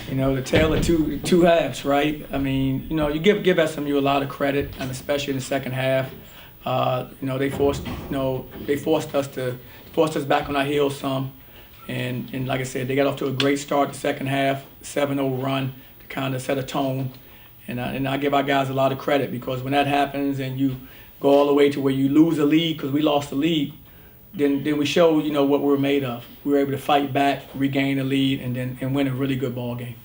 You know, the tale of two halves, right? I mean, you know, you give SMU a lot of credit, and especially in the second half. You know, they forced us back on our heels some, and like I said, they got off to a great start the second half, 7-0 run to kind of set a tone, and I give our guys a lot of credit because when that happens and you go all the way to where you lose a lead because we lost the lead, then we show, you know, what we're made of. We were able to fight back, regain the lead, and win a really good ball game.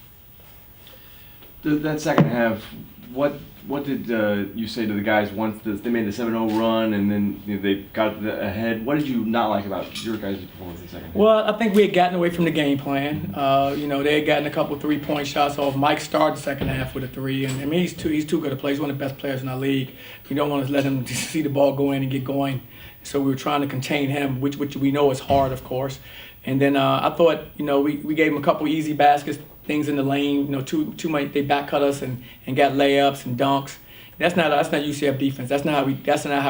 That second half, what did you say to the guys once they made the 7-0 run and then they got ahead? What did you not like about your guys' performance in the second half? Well, I think we had gotten away from the game plan. You know, they had gotten a couple 3-point shots off. Mike started the second half with a 3, and I mean he's too good a player. He's one of the best players in our league. You don't want to let him see the ball go in and get going. So we were trying to contain him, which we know is hard, of course. And then I thought, you know, we gave him a couple easy baskets, things in the lane. You know, too much. They back cut us and got layups and dunks. That's not UCF defense. That's not how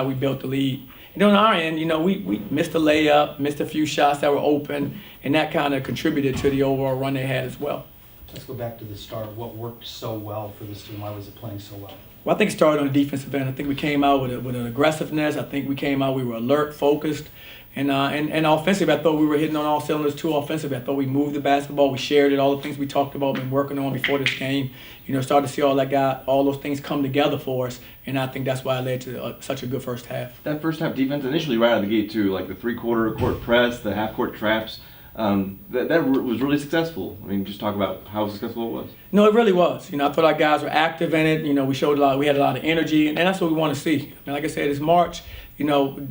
we built the lead. You know, on our end, you know, we missed a layup, missed a few shots that were open, and that kind of contributed to the overall run they had as well. Let's go back to the start. What worked so well for this team? Why was it playing so well? Well, I think it started on the defensive end. I think we came out with an aggressiveness. I think we came out, we were alert, focused. And offensively, I thought we were hitting on all cylinders too offensively. I thought we moved the basketball, we shared it, all the things we talked about, been working on before this game. You know, started to see all those things come together for us. And I think that's why it led to such a good first half. That first half defense initially right out of the gate too, like the 3-quarter court press, the half-court traps. That was really successful. I mean, just talk about how successful it was. No, it really was. You know, I thought our guys were active in it. You know, we had a lot of energy, and that's what we want to see. I mean, like I said, it's March. You know,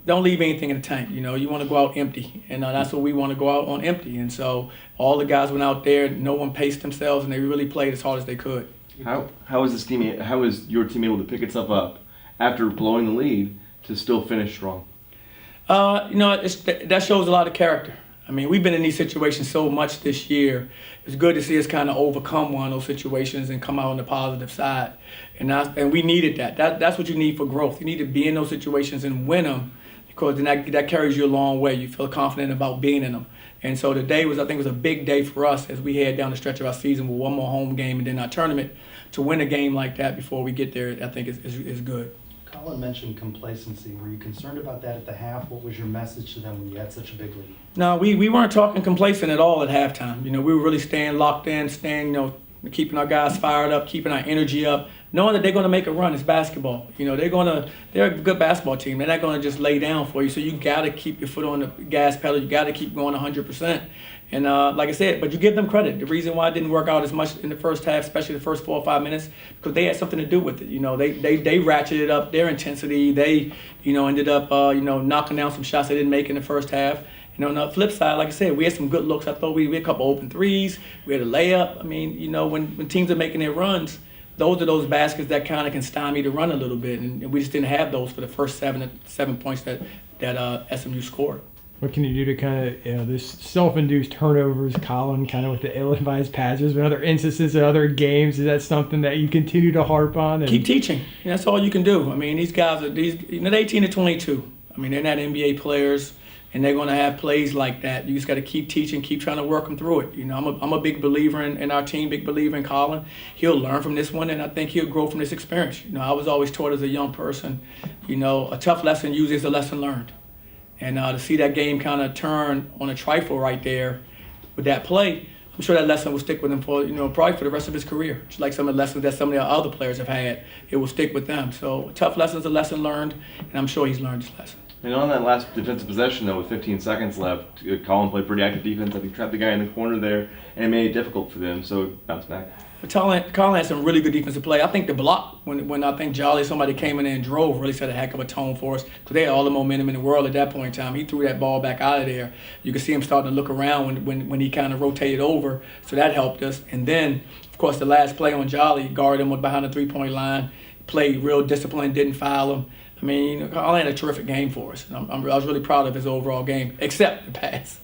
don't leave anything in the tank. You know, you want to go out empty, and that's what we want to go out on empty. And so all the guys went out there. No one paced themselves, and they really played as hard as they could. How is your team able to pick itself up after blowing the lead to still finish strong? You know, that shows a lot of character. I mean, we've been in these situations so much this year. It's good to see us kind of overcome one of those situations and come out on the positive side. And we needed that. That's what you need for growth. You need to be in those situations and win them, because then that carries you a long way. You feel confident about being in them. And so today was a big day for us as we head down the stretch of our season with one more home game and then our tournament. To win a game like that before we get there, I think is good. Colin mentioned complacency. Were you concerned about that at the half? What was your message to them when you had such a big lead? No, we weren't talking complacent at all at halftime. You know, we were really staying locked in, you know, keeping our guys fired up, keeping our energy up, knowing that they're going to make a run. It's basketball. You know, they're a good basketball team. They're not going to just lay down for you. So you got to keep your foot on the gas pedal. You got to keep going 100%. And like I said, but you give them credit. The reason why it didn't work out as much in the first half, especially the first 4 or 5 minutes, because they had something to do with it. You know, they ratcheted up their intensity. They, you know, ended up, you know, knocking down some shots they didn't make in the first half. You know, on the flip side, like I said, we had some good looks. I thought we had a couple open threes. We had a layup. I mean, you know, when teams are making their runs, those are those baskets that kind of can stymie the run a little bit. And we just didn't have those for the first seven points that SMU scored. What can you do to kind of, you know, this self-induced turnovers, Colin, kind of with the ill-advised passes, but other instances in other games, is that something that you continue to harp on? And keep teaching. That's all you can do. I mean, these guys are they're 18 to 22. I mean, they're not NBA players, and they're going to have plays like that. You just got to keep teaching, keep trying to work them through it. You know, I'm a big believer in our team, big believer in Colin. He'll learn from this one, and I think he'll grow from this experience. You know, I was always taught as a young person, you know, a tough lesson usually is a lesson learned. And to see that game kind of turn on a trifle right there with that play, I'm sure that lesson will stick with him for, you know, probably for the rest of his career. Just like some of the lessons that some of the other players have had, it will stick with them. So a tough lesson is a lesson learned, and I'm sure he's learned his lesson. And on that last defensive possession, though, with 15 seconds left, Colin played pretty active defense. I think trapped the guy in the corner there, and it made it difficult for them. So bounce back. Colin had some really good defensive play. I think the block, when I think somebody came in there and drove, really set a heck of a tone for us, because they had all the momentum in the world at that point in time. He threw that ball back out of there. You could see him starting to look around when he kind of rotated over, so that helped us. And then, of course, the last play on Jolly, guarded him behind the three-point line, played real disciplined, didn't foul him. I mean, you know, Colin had a terrific game for us. And I was really proud of his overall game, except the pass.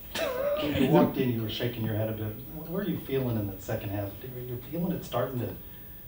When you walked in, you were shaking your head a bit. What are you feeling in that second half? Are you feeling it starting to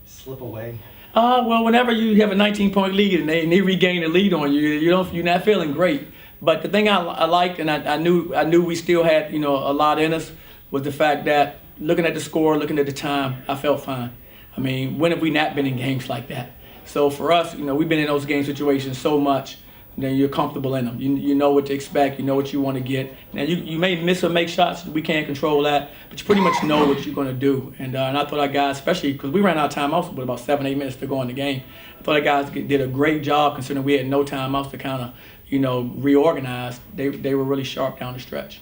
slip away? Well, whenever you have a 19-point lead and they regain the lead on you, you're not feeling great. But the thing I liked, and I knew we still had, a lot in us, was the fact that looking at the score, looking at the time, I felt fine. I mean, when have we not been in games like that? So for us, we've been in those game situations so much, then you're comfortable in them. You know what to expect. You know what you want to get. Now you may miss or make shots. We can't control that, but you pretty much know what you're going to do. And I thought our guys, especially because we ran out of timeouts with about 7-8 minutes to go in the game, I thought our guys did a great job considering we had no timeouts to kind of, reorganize. They were really sharp down the stretch.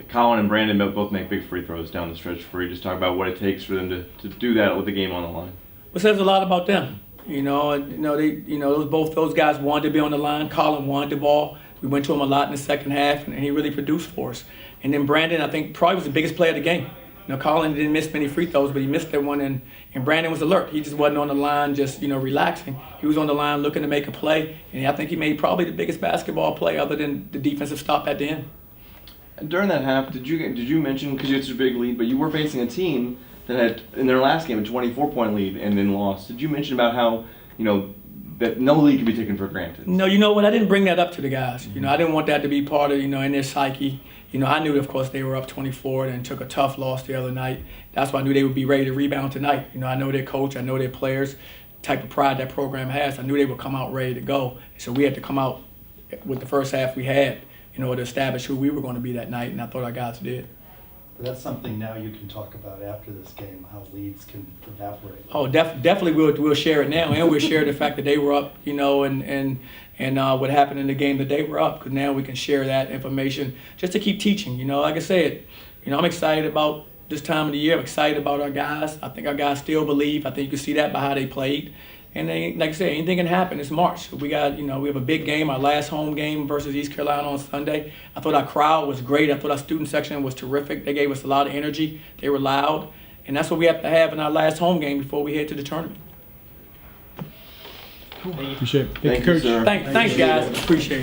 Colin and Brandon both make big free throws down the stretch for you. Just talk about what it takes for them to do that with the game on the line. It says a lot about them. Those guys wanted to be on the line. Colin wanted the ball. We went to him a lot in the second half, and he really produced for us. And then Brandon, I think, probably was the biggest player of the game. Colin didn't miss many free throws, but he missed that one, and Brandon was alert. He just wasn't on the line just, relaxing. He was on the line looking to make a play, and I think he made probably the biggest basketball play other than the defensive stop at the end. And during that half, did you mention, because you had such a big lead, but you were facing a team that had, in their last game, a 24-point lead and then lost. Did you mention about how, that no lead can be taken for granted? No, you know what? I didn't bring that up to the guys. I didn't want that to be part of, in their psyche. I knew, of course, they were up 24 and took a tough loss the other night. That's why I knew they would be ready to rebound tonight. I know their coach, I know their players, type of pride that program has. I knew they would come out ready to go. So we had to come out with the first half we had in order to establish who we were going to be that night, and I thought our guys did. But that's something now you can talk about after this game, how leads can evaporate. Oh, definitely we'll share it now, and we'll share the fact that they were up, and what happened in the game that they were up, because now we can share that information just to keep teaching. Like I said, I'm excited about this time of the year. I'm excited about our guys. I think our guys still believe. I think you can see that by how they played. And they, like I said, anything can happen. It's March. We got, we have a big game, our last home game versus East Carolina on Sunday. I thought our crowd was great. I thought our student section was terrific. They gave us a lot of energy. They were loud. And that's what we have to have in our last home game before we head to the tournament. Appreciate it. Thank you, Coach. sir. Thanks, guys. Appreciate it.